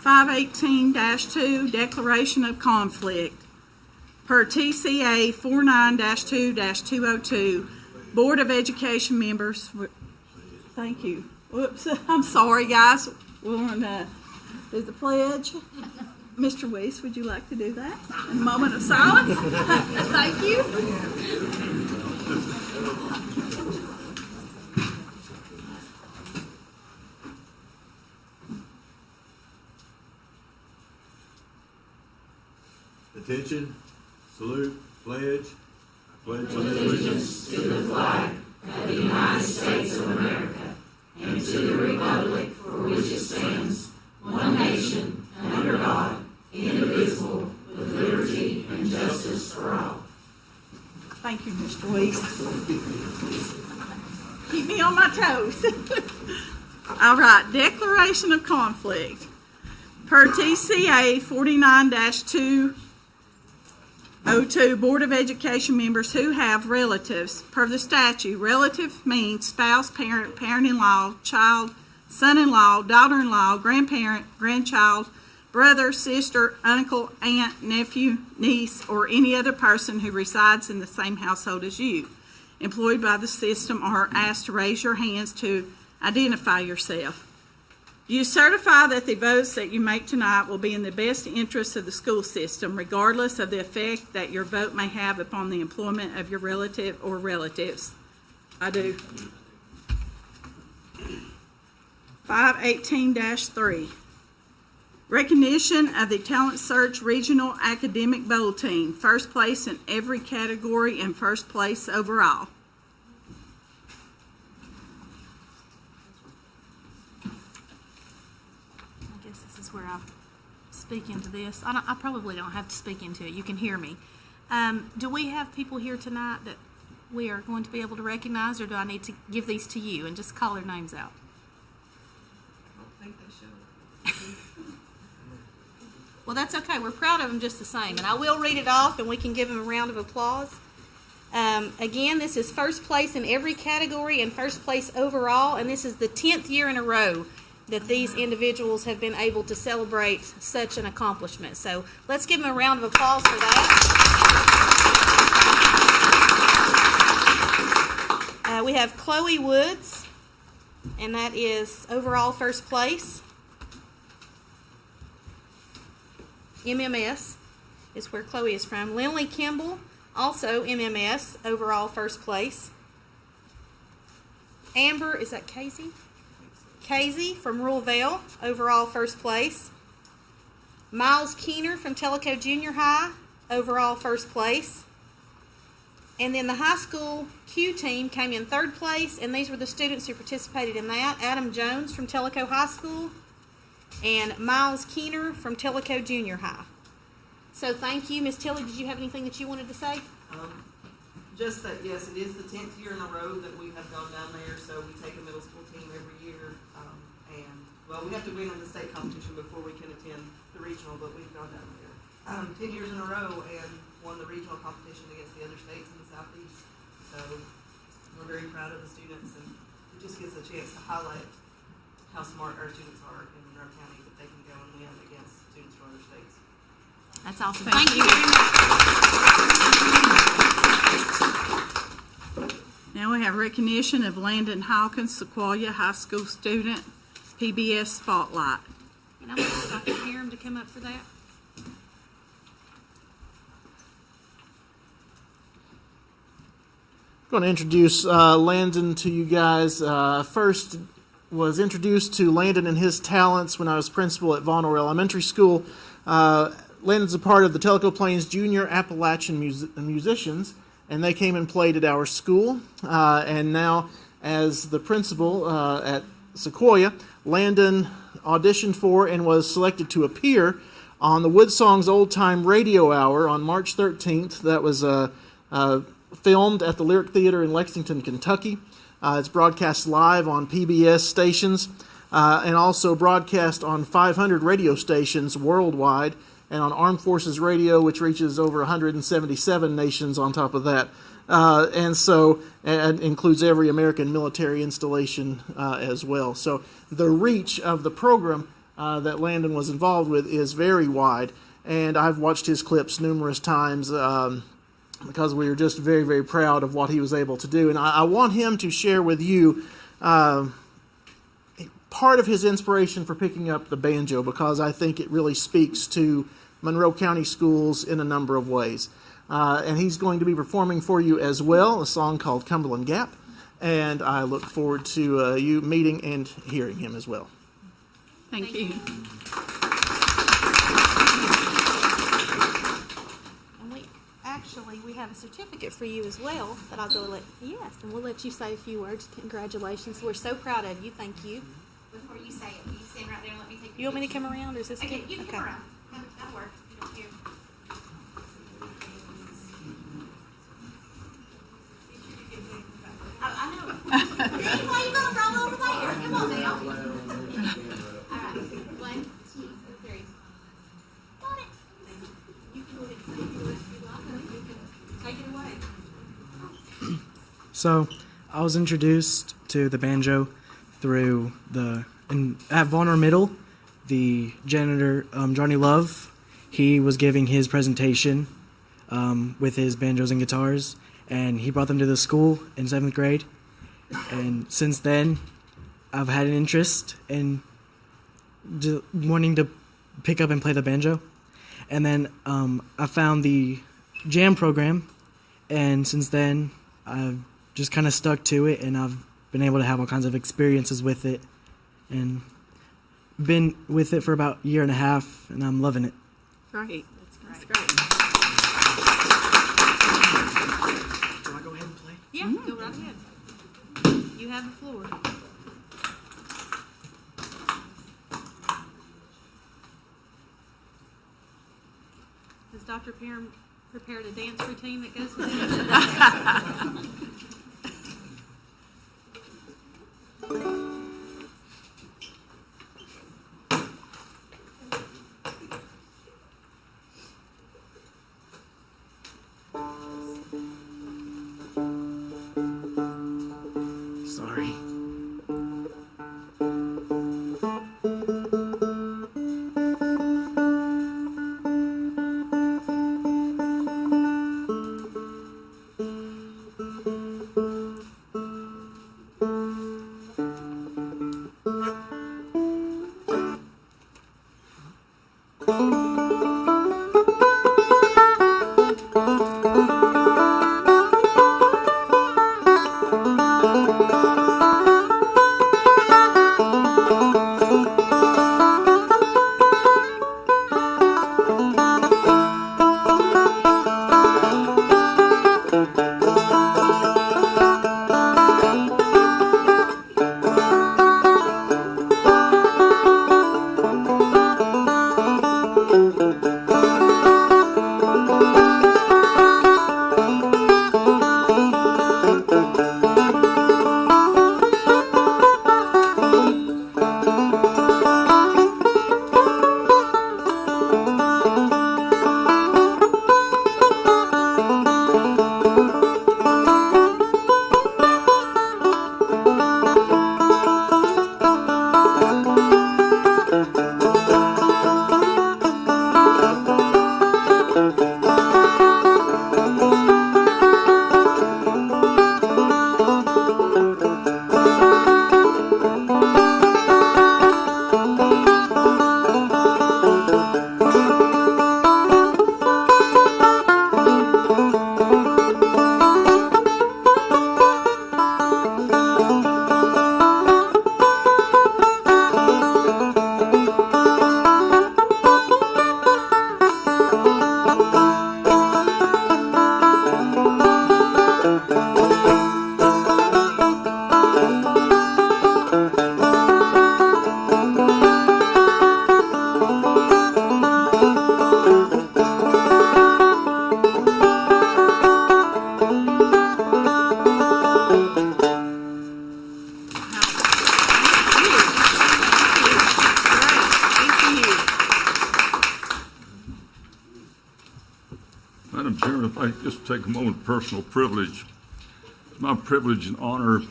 518-2, Declaration of Conflict. Per TCA 49-2-202, Board of Education members. Thank you. Whoops, I'm sorry, guys. We're going to do the pledge. Mr. Weiss, would you like to do that in a moment of silence? Thank you. Attention, salute, pledge. I pledge allegiance to the flag of the United States of America and to the republic for which it stands, one nation, under God, indivisible, with liberty and justice for all. Thank you, Mr. Weiss. Keep me on my toes. All right, Declaration of Conflict. Per TCA 49-202, Board of Education members who have relatives. Per the statute, relative means spouse, parent, parent-in-law, child, son-in-law, daughter-in-law, grandparent, grandchild, brother, sister, uncle, aunt, nephew, niece, or any other person who resides in the same household as you. Employed by the system are asked to raise your hands to identify yourself. You certify that the votes that you make tonight will be in the best interest of the school system, regardless of the effect that your vote may have upon the employment of your relative or relatives. I do. 518-3. Recognition of the Talent Search Regional Academic Bowl Team. First place in every category and first place overall. Where I speak into this. I probably don't have to speak into it. You can hear me. Do we have people here tonight that we are going to be able to recognize, or do I need to give these to you and just call their names out? I don't think they should. Well, that's okay. We're proud of them just the same. And I will read it off, and we can give them a round of applause. Again, this is first place in every category and first place overall, and this is the 10th year in a row that these individuals have been able to celebrate such an accomplishment. So let's give them a round of applause for that. We have Chloe Woods, and that is overall first place. MMS is where Chloe is from. Lindley Kimball, also MMS, overall first place. Amber, is that Casey? Casey from Rural Vale, overall first place. Miles Keener from Tellico Junior High, overall first place. And then the high school Q team came in third place, and these were the students who participated in that. Adam Jones from Tellico High School and Miles Keener from Tellico Junior High. So thank you. Miss Tilly, did you have anything that you wanted to say? Just that, yes, it is the 10th year in a row that we have gone down there, so we take a middle school team every year. Well, we have to win in the state competition before we can attend the regional, but we've gone down there 10 years in a row and won the regional competition against the other states in the Southeast. So we're very proud of the students, and it just gives a chance to highlight how smart our students are in Monroe County, that they can go and win against students from other states. That's awesome. Thank you very much. Now we have recognition of Landon Hawkins, Sequoia High School student, PBS Spotlight. And I'm going to ask Dr. Hiram to come up for that. I'm going to introduce Landon to you guys. First was introduced to Landon and his talents when I was principal at Von Orr Elementary School. Landon's a part of the Tellico Plains Junior Appalachian Musicians, and they came and played at our school. And now, as the principal at Sequoia, Landon auditioned for and was selected to appear on the Woodsong's Old Time Radio Hour on March 13th. That was filmed at the Lyric Theater in Lexington, Kentucky. It's broadcast live on PBS stations and also broadcast on 500 radio stations worldwide and on Armed Forces Radio, which reaches over 177 nations on top of that. And includes every American military installation as well. So the reach of the program that Landon was involved with is very wide, and I've watched his clips numerous times because we are just very, very proud of what he was able to do. And I want him to share with you part of his inspiration for picking up the banjo, because I think it really speaks to Monroe County schools in a number of ways. And he's going to be performing for you as well a song called Cumberland Gap, and I look forward to you meeting and hearing him as well. Thank you. And we have a certificate for you as well that I'll go and we'll let you say a few words. Congratulations. We're so proud of you. Thank you. Before you say it, will you stand right there and let me take You want me to come around, or is this Okay, good? you can come around. That'll work. You don't care. I know. Dave, why you gonna roll over there? Come on, Dale. All right. 1, 2, 3. Got it. You can go ahead and say your words if you like, or you can take it away. So, I was introduced to the banjo through at Vonner Middle, the janitor, Johnny Love. He was giving his presentation with his banjos and guitars, and he brought them to the school in 7th grade. And since then, I've had an interest in wanting to pick up and play the banjo. And then I found the jam program, and since then, I've just kind of stuck to it, and I've been able to have all kinds of experiences with it, and been with it for about a year and a half, and I'm loving it. Great. That's great. Do I go ahead and play? Yeah, go right ahead. You have the floor. Has Dr. Perrin prepared a dance routine that goes with it? Sorry. Madam Chairman, if I could just take a moment of personal privilege. It's my privilege and honor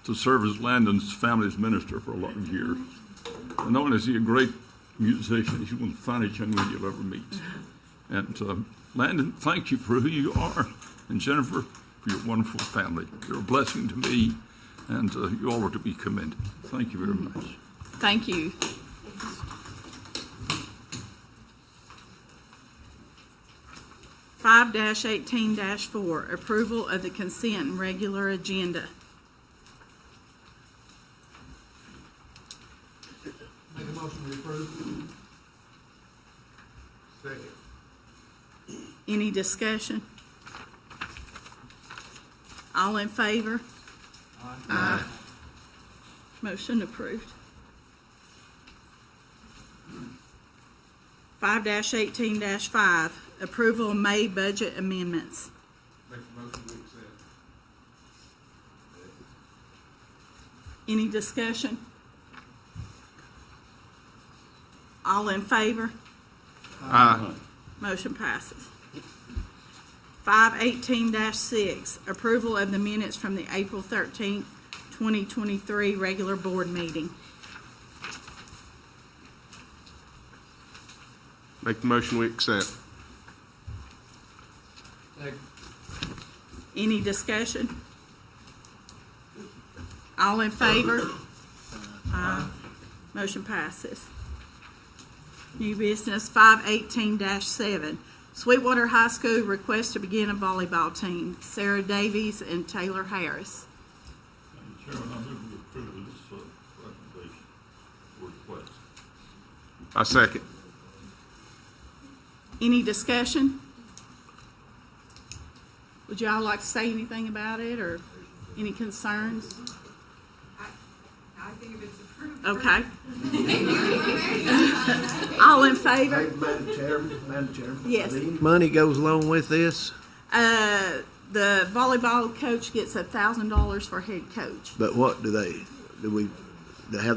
to serve as Landon's family's minister for a lot of years. not only is he a great musician, he's one of the finest young men you'll ever meet. And Landon, thank you for who you are, and Jennifer, for your wonderful family. You're a blessing to me, and you all are to be commended. Thank you very much. Thank you. Five 18-4, approval of the consent and regular agenda. Make a motion to approve. Second. Any discussion? All in favor? Aye. Motion approved. 5-18-5, approval of May budget amendments. Make a motion to accept. Any discussion? All in favor? Aye. Motion passes. 5-18-6, approval of the minutes from the April 13th, 2023 regular board meeting. Make the motion we accept. Any discussion? All in favor? Aye. Motion passes. New business 5-18-7. Sweetwater High School request to begin a volleyball team. Sarah Davies and Taylor Harris. Madam Chairman, I move we approve this recommendation or request. I second. Any discussion? Would y'all like to say anything about it or any concerns? I think if it's approved. Okay. All in favor? Madam Chairman. Yes. Any money goes along with this, The volleyball coach gets $1,000 for head coach. but what have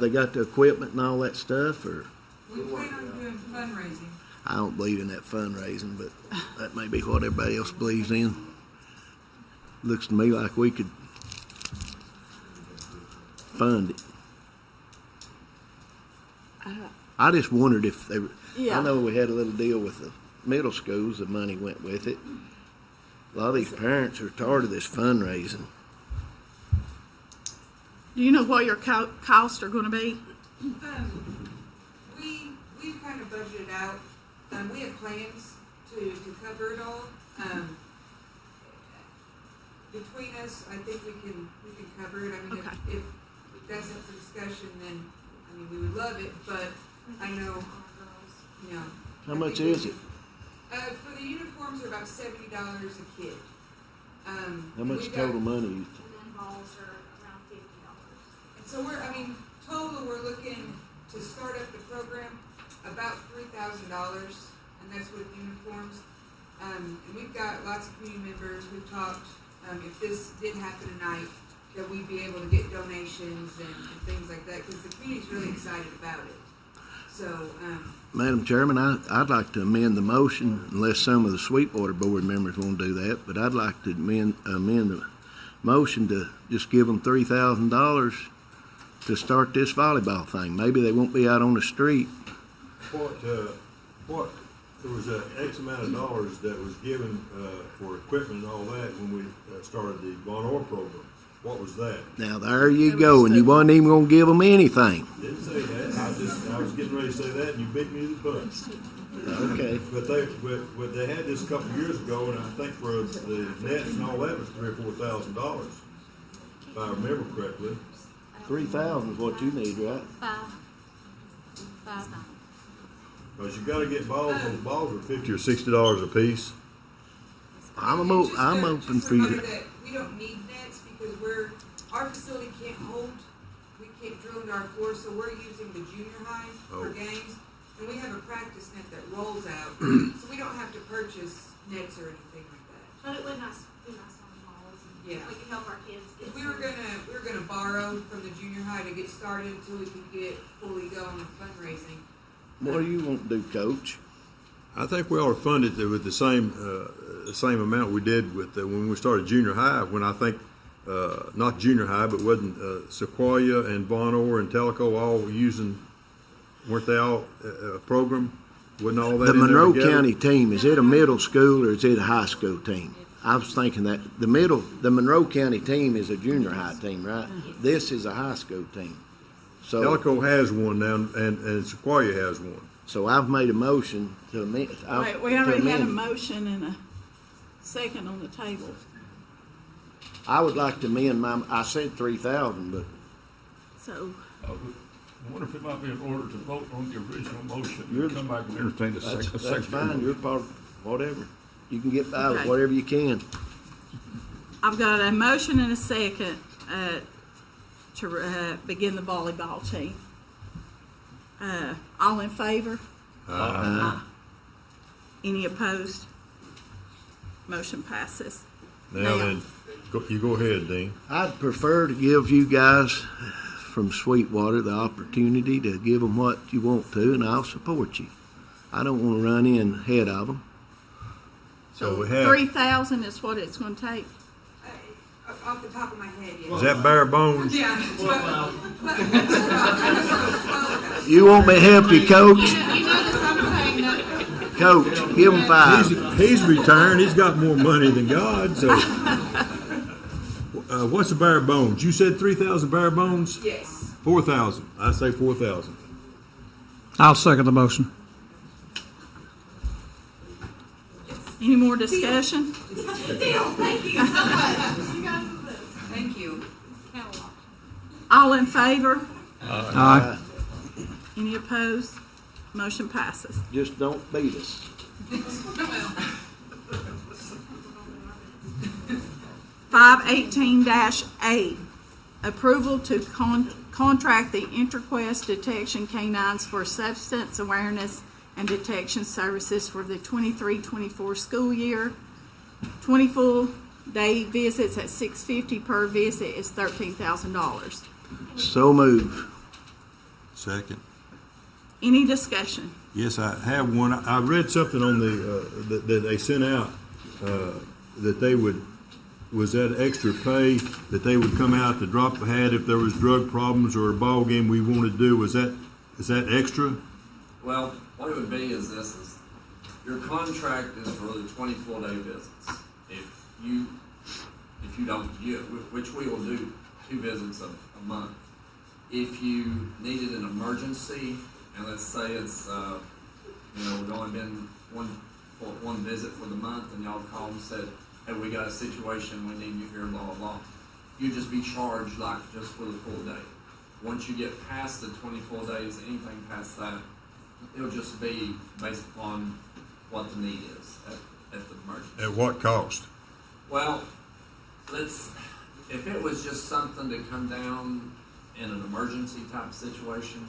they got the equipment and all that stuff, or? We plan on doing fundraising. I don't believe in that fundraising, but that may be what everybody else believes in. Looks to me like we could fund it. I just wondered if they, Yeah. I know we had a little deal with the middle schools, the money went with it. A lot of these parents are tired of this fundraising. Do you know what your costs are going to be? We kind of budgeted out. We have plans to cover it all. Between us, I think we can cover it. I mean, Okay. if that's up for discussion, then I mean we would love it. But I know, you know. How much is it? For the uniforms, are about $70 a kid. How much total money? And then balls are around $50. And so total we're looking to start up the program about $3,000, and that's with uniforms. And we've got lots of community members. We've talked, if this did happen tonight, that we'd be able to get donations and things like that, because the community's really excited about it. So, Madam Chairman, I'd like to amend the motion, unless some of the Sweetwater Board members want to do that, but I'd like to amend the motion to just give them $3,000 to start this volleyball thing. Maybe they won't be out on the street. There was a X amount of dollars that was given, for equipment and all that when we started the Monroe program. What was that? Now, there you go, and you wasn't even going to give them anything. Didn't say that. I was getting ready to say that and you beat me to the punch. Okay. But they had this a couple of years ago, and I think for the nets and all that was $3,000 or $4,000, if I remember correctly. 3,000 is what you need, right? Five. Because you gotta get balls, those balls are $50 or $60 a piece. I'm open for remember you. that we don't need nets because our facility we can't drill into our floor, so we're using the junior high for Oh. games. And we have a practice net that rolls out, so we don't have to purchase nets or anything like that. But it would be nice on the balls, and Yeah. we can help our kids get. We were gonna borrow from the junior high to get started until we could get fully going with fundraising. What do you want to do, Coach? I think we ought to fund it with the same amount we did with when we started junior high. When I think not junior high, but wasn't Sequoia and Von Orr and Telco all using weren't they all a program? Wasn't all that The in there Monroe together? County team, is it a middle school or is it a high school team? I was thinking that the Monroe County team is a junior high team, right? This is a high school team. So, Elko has one now, and Sequoia has one. so I've made a motion to amend. Wait, we already had a motion and a second on the table. I would like to amend I said 3,000, but So, I wonder if it might be in order to vote on the original motion You're- and come back and entertain a second. that's fine. You're part of whatever. You can get by with Okay. whatever you can. I've got a motion and a second to begin the volleyball team. All in favor? Any opposed? Motion passes. Now then, you go ahead, Dean. I'd prefer to give you guys from Sweetwater the opportunity to give them what you want to, and I'll support you. I don't want to run in ahead of them. So we have, 3,000 is what it's gonna take. Off the top of my head, yeah. is that bare bones? Yeah. You want me to help you, Coach? You notice I'm saying no. Coach, give them 5. He's retiring, he's got more money than God, so. What's the bare bones? You said 3,000 bare bones? Yes. 4,000. I say 4,000. I'll second the motion. Any more discussion? Thank you so much. Thank you. All in favor? Aye. Any opposed? Motion passes. Just don't beat us. 518-8, approval to contract the Interquest Detection Canines for substance awareness and detection services for the 23-24 school year. 20 full-day visits at $650 per visit is $13,000. So move. Second. Any discussion? Yes, I have one. I read something on the, that they sent out, that they would, was that extra pay, that they would come out to drop a hat if there was drug problems or a ball game we wanted to do. Is that extra? Well, what it would be is this, is your contract is for the 24-day visits. If you don't, which we will do 2 visits a month. If you needed an emergency, and let's say it's, we've only been one visit for the month, and y'all called and said, hey, we got a situation, we need you here, blah, blah, blah. You'd just be charged like just for the full day. Once you get past the 24 days, anything past that, it'll just be based upon what the need is at the emergency. At what cost? Well, if it was just something to come down in an emergency type situation,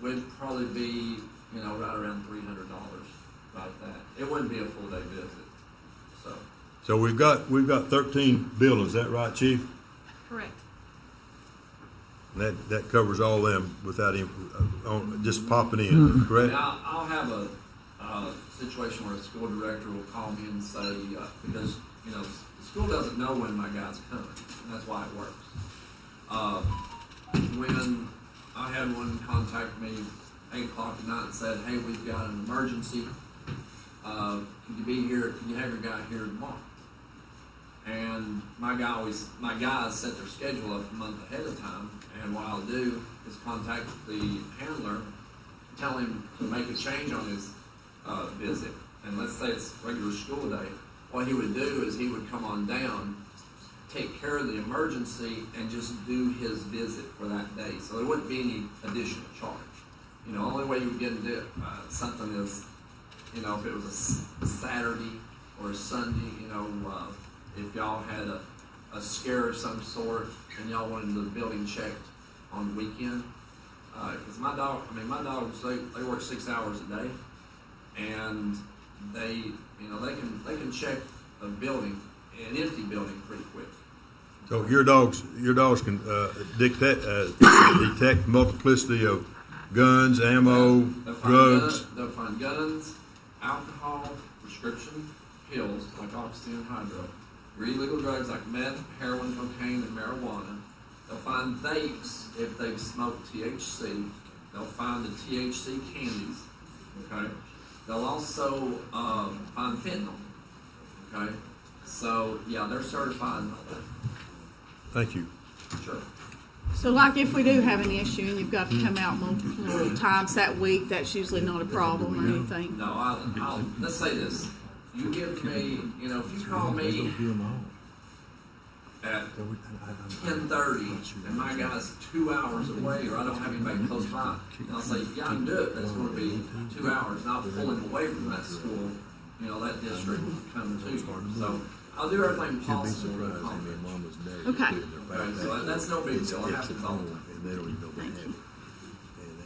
would probably be, right around $300, about that. It wouldn't be a full day visit, so. So we've got 13 buildings, is that right, Chief? Correct. That covers all them without him, just popping in, correct? Now, I'll have a situation where a school director will call me and say, because, the school doesn't know when my guy's coming, and that's why it works. When I had one contact me 8 o'clock at night and said, hey, we've got an emergency, can you be here, can you have your guy here tomorrow? And my guys set their schedule up a month ahead of time, and what I'll do is contact the handler, tell him to make a change on his visit, and let's say it's regular school day. What he would do is he would come on down, take care of the emergency, and just do his visit for that day. So there wouldn't be any additional charge. The only way you would get into something is, if it was a Saturday or a Sunday, if y'all had a scare of some sort and y'all wanted the building checked on the weekend. Because my dogs, they work 6 hours a day, and they can check a building, an empty building, pretty quick. So your dogs can detect multiplicity of guns, ammo, drugs. They'll find guns, alcohol, prescription pills like oxy and hydro, illegal drugs like meth, heroin, cocaine, and marijuana. They'll find vapes if they've smoked THC, They'll find the THC candies, okay? They'll also, find fentanyl, okay? So, yeah, they're certified and all that. Thank you. Sure. So like if we do have an issue and you've got to come out multiple times that week, that's usually not a problem or anything? No, I'll, let's say this. You give me, you know, if you call me at 10:30 and my guy's 2 hours away or I don't have anybody close by, and I'll say, yeah, I can do it, but it's gonna be 2 hours, and I'll pull him away from that school, you know, that district come to. So I'll do everything possible to accommodate. Okay. Okay, so that's no big deal. It happens all the time.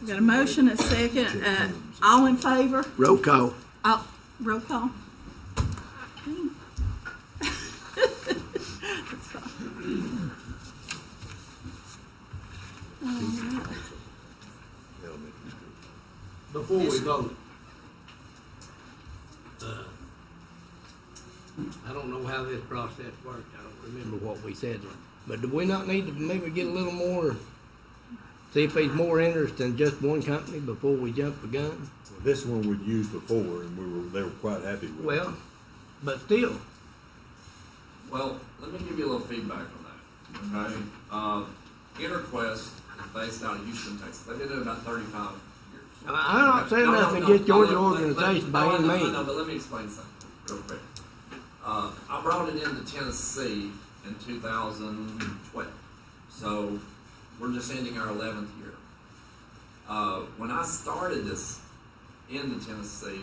Got a motion, a second, all in favor? Roll call. Roll call. Before we vote, I don't know how this process worked, I don't remember what we said, but do we not need to maybe get a little more, see if there's more interest than just one company before we jump the gun? This one we'd used before, and they were quite happy with it. Well, but still, Well, let me give you a little feedback on that, okay? InterQuest is based out of Houston, Texas. They've been doing it about 35 years. I'm not saying nothing against your organization by any means. No, but let me explain something real quick. I brought it into Tennessee in 2012, so we're just ending our 11th year. When I started this into Tennessee,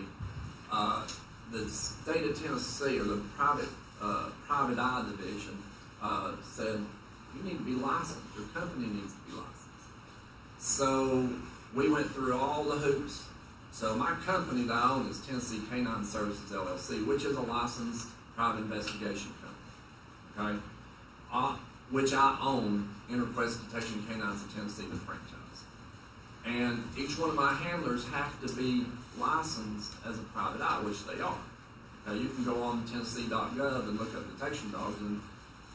the state of Tennessee, or the private eye division, said, you need to be licensed, your company needs to be licensed. So we went through all the hoops. So my company that I own is Tennessee Canine Services LLC, which is a licensed private investigation company, okay? Which I own InterQuest Detection Canines of Tennessee, the franchise. And each one of my handlers have to be licensed as a private eye, which they are. Now, you can go on Tennessee.gov and look up detection dogs, and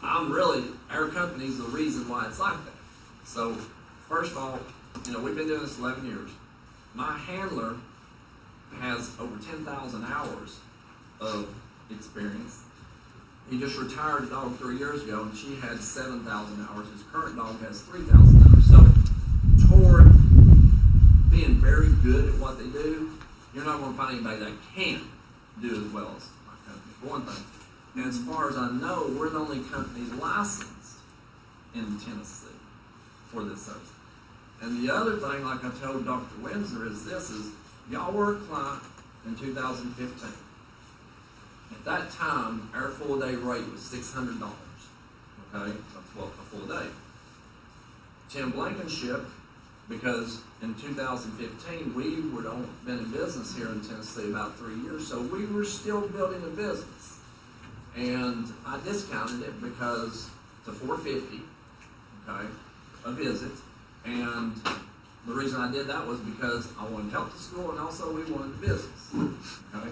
our company's the reason why it's like that. So, first of all, you know, we've been doing this 11 years. My handler has over 10,000 hours of experience. He just retired a dog 3 years ago, and she had 7,000 hours. His current dog has 3,000 hours. So, toward being very good at what they do, you're not going to find anybody that can do as well as my company, for one thing. And as far as I know, we're the only company licensed in Tennessee for this service. And the other thing, like I told Dr. Windsor, is y'all were a client in 2015. At that time, our full-day rate was $600, okay? That's what a full day. Tim Blankenship, because in 2015, we were been in business here in Tennessee about 3 years, so we were still building a business. And I discounted it because to $450, okay, a visit. And the reason I did that was because I wanted to help the school, and also we wanted the business, okay?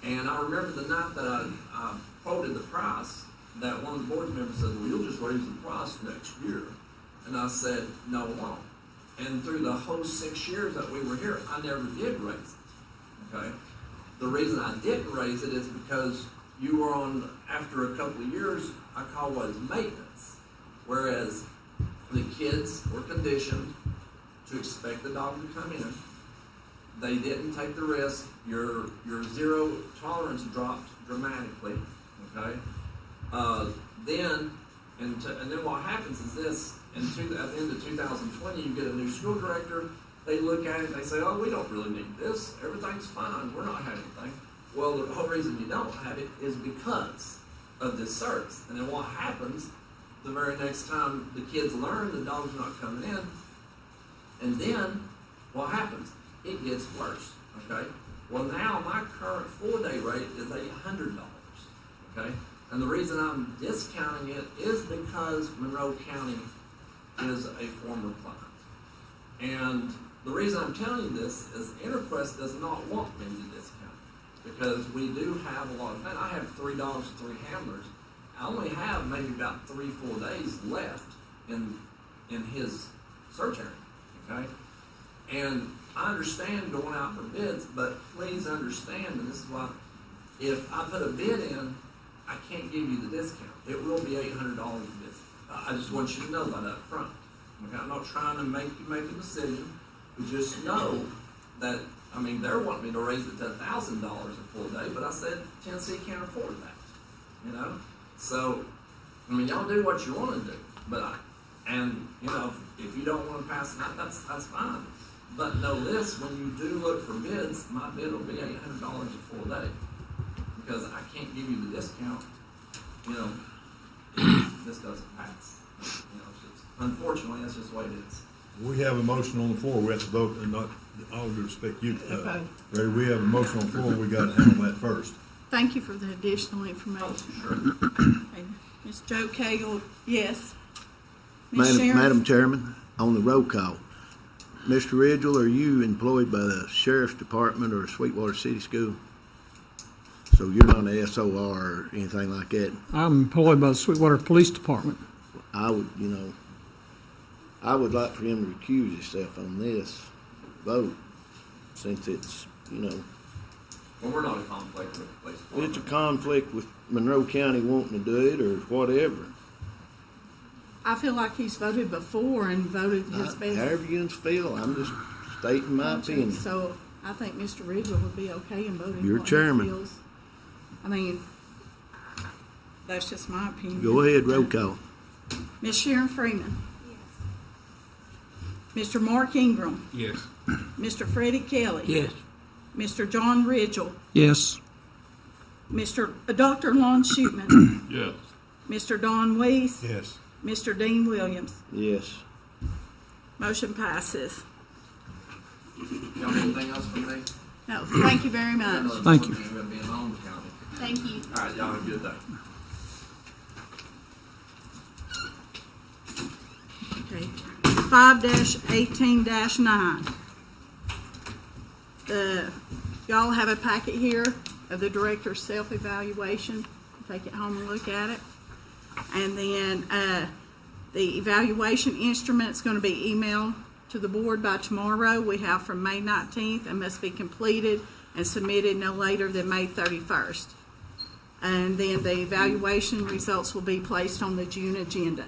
And I remember the night that I quoted the price, that one of the board members said, well, you'll just raise the price next year. And I said, no, I won't. And through the whole 6 years that we were here, I never did raise it, okay? The reason I didn't raise it is because you were on, after a couple of years, I call what is maintenance. Whereas the kids were conditioned to expect the dog to come in. They didn't take the risk. Your zero tolerance dropped dramatically, okay? Then what happens is this, at the end of 2020, you get a new school director. They look at it and they say, oh, we don't really need this. Everything's fine. We're not having anything. Well, the whole reason you don't have it is because of this service. And then what happens, the very next time the kids learn the dog's not coming in, and then what happens? It gets worse, okay? Well, now my current 4-day rate is $800, okay? And the reason I'm discounting it is because Monroe County is a former client. And the reason I'm telling you this is InterQuest does not want me to discount it, because we do have a lot of fun. I have 3 dogs, 3 handlers. I only have maybe about 3-4 days left in his search area, okay? And I understand going out for bids, but please understand, and this is why, if I put a bid in, I can't give you the discount. It will be $800 a bid. I just want you to know that up front. Okay, I'm not trying to make you make a decision, but just know that, I mean, they're wanting me to raise it to $1,000 a full day, but I said Tennessee can't afford that, you know? So, I mean, y'all do what you want to do, but you know, if you don't want to pass it out, that's fine. But know this, when you do look for bids, my bid will be $800 a full day, because I can't give you the discount, you know, if this doesn't pass. You know, it's just, unfortunately, that's just the way it is. We have a motion on the floor, we have to vote, and not, all due respect you, Ray, we have a motion on the floor, we gotta handle that first. Thank you for the additional information. Sure. Okay. Ms. Joe Cagle, yes. Ms. Sheriff? Madam Chairman, on the roll call, Mr. Ridgel, are you employed by the Sheriff's Department or Sweetwater City School? So you're not an SOR or anything like that? I'm employed by the Sweetwater Police Department. I would like for him to recuse himself on this vote, since it's, Well, we're not in conflict with the police department. it's a conflict with Monroe County wanting to do it or whatever. I feel like he's voted before and voted his best. However you feel, I'm just stating my opinion. So I think Mr. Ridgel would be okay in voting You're what chairman. he feels. I mean, that's just my opinion. Go ahead, roll call. Ms. Sharon Freeman. Mr. Mark Ingram. Yes. Mr. Freddie Kelly. Yes. Mr. John Ridgel. Yes. Dr. Lon Shootman. Yes. Mr. Don Weiss. Yes. Mr. Dean Williams. Yes. Motion passes. Y'all have anything else for me? No, thank you very much. Thank you. We're going to be in Long County. Thank you. All right, y'all have a good day. Okay. 5-18-9. Y'all have a packet here of the director's self-evaluation. Take it home and look at it. And then the evaluation instrument is going to be emailed to the board by tomorrow. We have from May 19th and must be completed and submitted no later than May 31st. And then the evaluation results will be placed on the June agenda.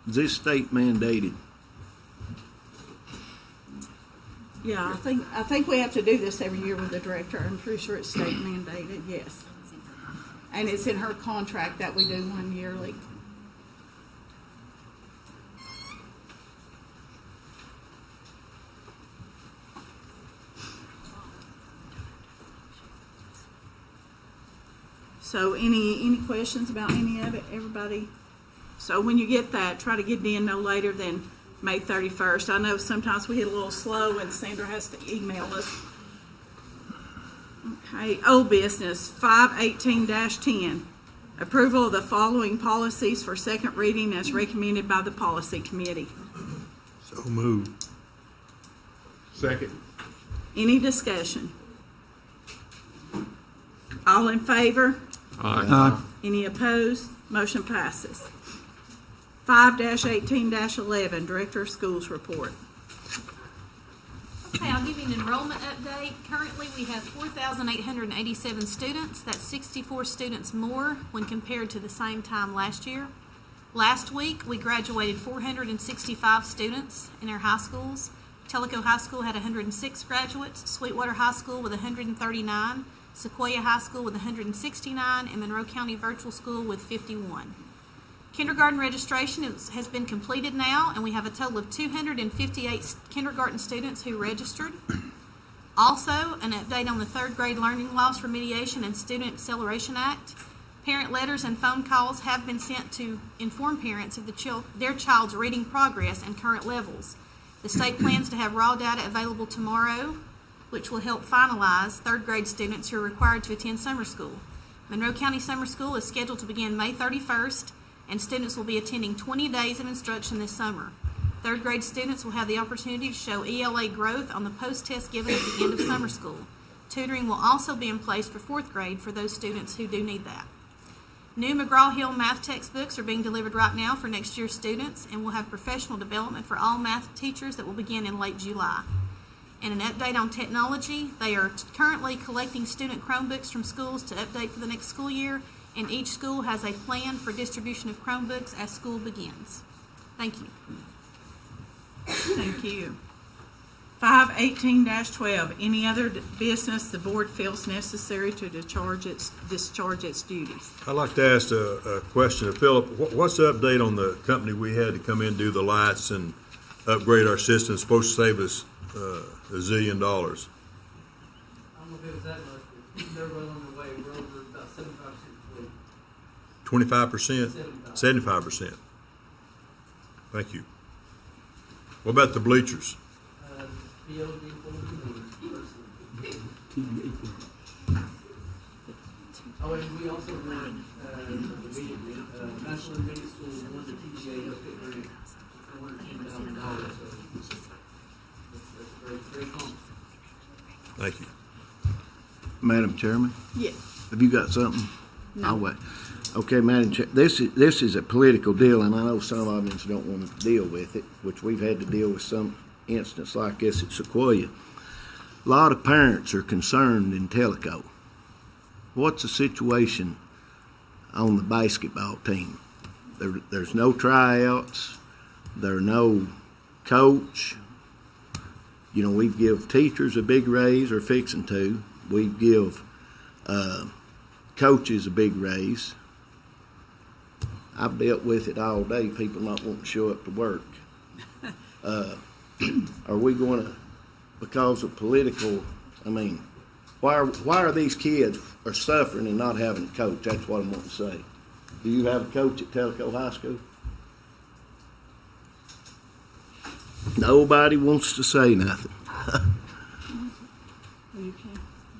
Is this state mandated? Yeah, I think we have to do this every year with the director. I'm pretty sure it's state mandated, yes. And it's in her contract that we do one yearly. So any questions about any of it, everybody? So when you get that, try to get it in no later than May 31st. I know sometimes we get a little slow and Sandra has to email us. Okay, old business, 518-10. Approval of the following policies for second reading as recommended by the policy committee. So moved. Second. Any discussion? All in favor? Aye. Any opposed? Motion passes. 5-18-11, Director of Schools report. Okay, I'll give you an enrollment update. Currently, we have 4,887 students. That's 64 students more when compared to the same time last year. Last week, we graduated 465 students in our high schools. Tellico High School had 106 graduates, Sweetwater High School with 139, Sequoia High School with 169, and Monroe County Virtual School with 51. Kindergarten registration has been completed now, and we have a total of 258 kindergarten students who registered. Also, an update on the third grade learning loss remediation and Student Acceleration Act. Parent letters and phone calls have been sent to inform parents of their child's reading progress and current levels. The state plans to have raw data available tomorrow, which will help finalize third grade students who are required to attend summer school. Monroe County Summer School is scheduled to begin May 31st, and students will be attending 20 days of instruction this summer. Third grade students will have the opportunity to show ELA growth on the post-test given at the end of summer school. Tutoring will also be in place for fourth grade for those students who do need that. New McGraw-Hill math textbooks are being delivered right now for next year's students, and we'll have professional development for all math teachers that will begin in late July. And an update on technology, they are currently collecting student Chromebooks from schools to update for the next school year, and each school has a plan for distribution of Chromebooks as school begins. Thank you. Thank you. 518-12, any other business the board feels necessary to discharge its duties? I'd like to ask a question of Philip. What's the update on the company we had to come in and do the lights and upgrade our system? It's supposed to save us $1 zillion. I don't know if it was that much, but they're well on their way. We're over about 75% complete. 25%? 75%. Thank you. What about the bleachers? Oh, and we also run National Intermediate School, one to TGA upfit grant for $110,000. So that's very common. Thank you. Madam Chairman, Yes. have you got something? No. I'll wait. Okay, Madam Chair, this is a political deal, and I know some of us don't want to deal with it, which we've had to deal with some instance like this at Sequoia. A lot of parents are concerned in Tellico. What's the situation on the basketball team? There's no tryouts. There's no coach. You know, we give teachers a big raise, or fixing to. We give coaches a big raise. I've dealt with it all day, people not wanting to show up to work. Are we going to, because of political, I mean, why are these kids are suffering and not having a coach? That's what I want to say. Do you have a coach at Tellico High School? Nobody wants to say nothing.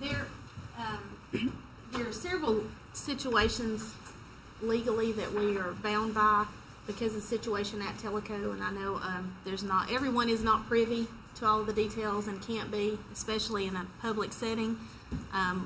There are several situations legally that we are bound by because of the situation at Tellico, and I know everyone is not privy to all of the details and can't be, especially in a public setting.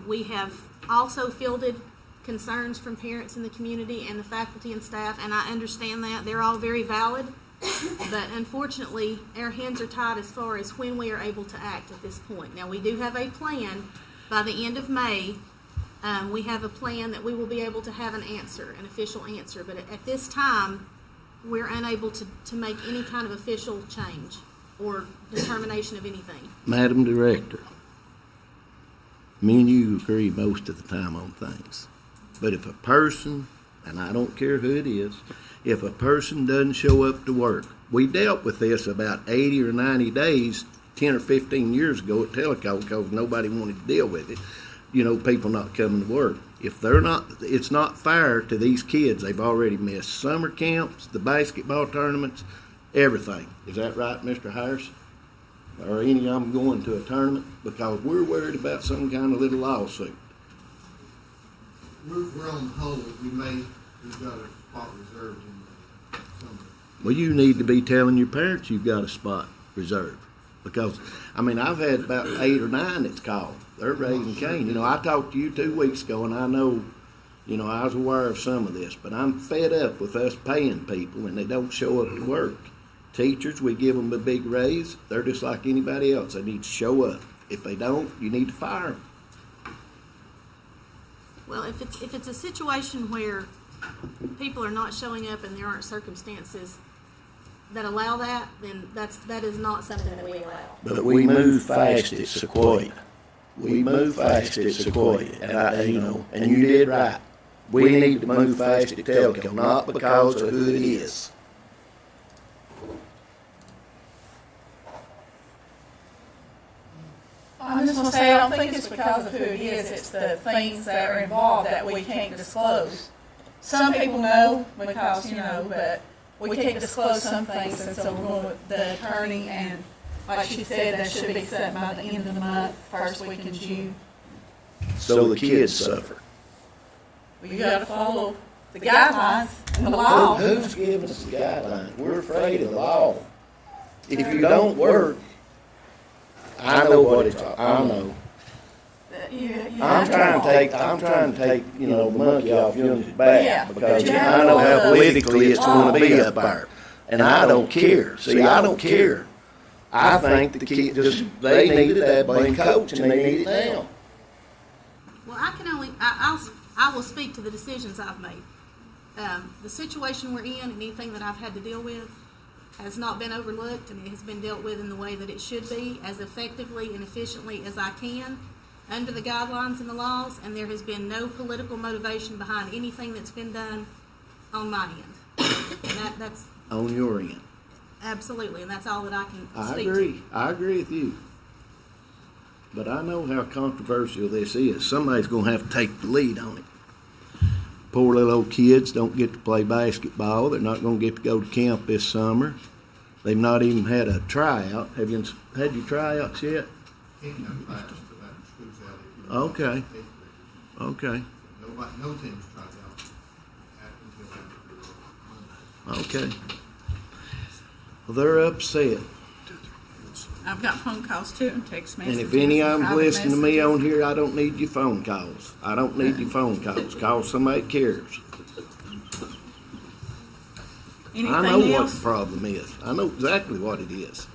We have also fielded concerns from parents in the community and the faculty and staff, and I understand that. They're all very valid, but unfortunately, our hands are tied as far as when we are able to act at this point. Now, we do have a plan. By the end of May, we have a plan that we will be able to have an official answer, but at this time, we're unable to make any kind of official change or determination of anything. Madam Director, me and you agree most of the time on things. But if a person, and I don't care who it is, if a person doesn't show up to work, we dealt with this about 80 or 90 days, 10 or 15 years ago at Tellico because nobody wanted to deal with it. You know, people not coming to work. If they're not, it's not fair to these kids. They've already missed summer camps, the basketball tournaments, everything. Is that right, Mr. Harris? Or any of them going to a tournament? Because we're worried about some kind of little lawsuit. We're on hold. We've got a spot reserved in the summer. Well, you need to be telling your parents you've got a spot reserved. Because, I mean, I've had about 8 or 9 that's called. They're raising Cain. You know, I talked to you 2 weeks ago, and I know, you know, I was aware of some of this, but I'm fed up with us paying people, and they don't show up to work. Teachers, we give them a big raise. They're just like anybody else. They need to show up. If they don't, you need to fire them. Well, if it's a situation where people are not showing up and there aren't circumstances that allow that, then that is not something that we allow. But we move fast at Sequoia. We move fast at Sequoia, and you did right. We need to move fast at Tellico, not because of who it is. I'm just going to say, I don't think it's because of who it is. It's the things that are involved that we can't disclose. Some people know because, but we can't disclose some things, and so we're going with the attorney, and like she said, that should be set by the end of the month, first week in June. So the kids suffer. You got to follow the guidelines and the law. Who's giving us the guidelines? We're afraid of the law. If you don't work, I know what it's, I know. I'm trying to take, you know, the monkey off Jim's back, because I know how politically it's gonna be up there. And I don't care. See, I don't care. I think the kids they needed that blame coach and they need it now. Well, I can only, I will speak to the decisions I've made. The situation we're in and anything that I've had to deal with has not been overlooked, and it has been dealt with in the way that it should be, as effectively and efficiently as I can, under the guidelines and the laws, and there has been no political motivation behind anything that's been done on my end. And that's On your end. absolutely, and that's all that I can I speak to. agree. I agree with you. But I know how controversial this is. Somebody's gonna have to take the lead on it. Poor little old kids don't get to play basketball. They're not gonna get to go to camp this summer. They've not even had a tryout. Have you had your tryouts yet? Can't have class till after school's out. If you're Okay. in eighth grade. Okay. No teams tried out until after. Okay. Well, they're upset. I've got phone calls too and text messages. And if any of them's private listening to me messages. on here, I don't need your phone calls. I don't need your phone calls. Call somebody that cares. Anything I know what else? the problem is. I know exactly what it is.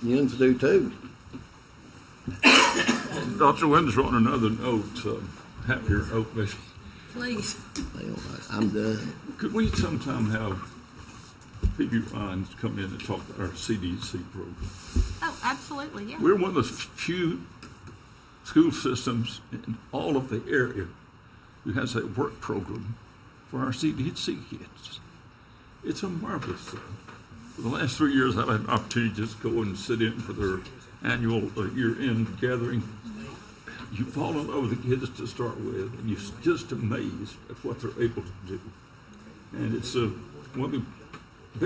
Yins do too. Dr. Windsor, on another note, happier note, maybe. Please. Well, I'm done. Could we sometime have Phoebe Rhines come in and talk about our CDC program? Oh, absolutely, yeah. We're one of the few school systems in all of the area who has a work program for our CDC kids. It's a marvelous thing. For the last 3 years, I've had an opportunity to just go and sit in for their annual year-end gathering. You fall in love with the kids to start with, and you're just amazed at what they're able to do. And it's one of the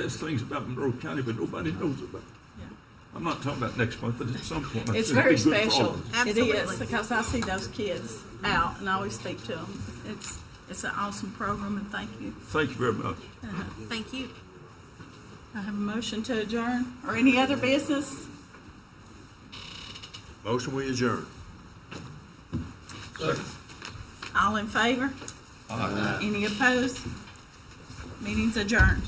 best things about Monroe County, but nobody knows about it. Yeah. I'm not talking about next month, but at some point. It's it'd be very good for all special. of us. It Absolutely. is, because I see those kids out and I always speak to them. It's an awesome program, and thank you. Thank you very much. Thank you. I have a motion to adjourn, or any other business? Motion, we adjourn. All in favor? Any opposed? Meeting's adjourned.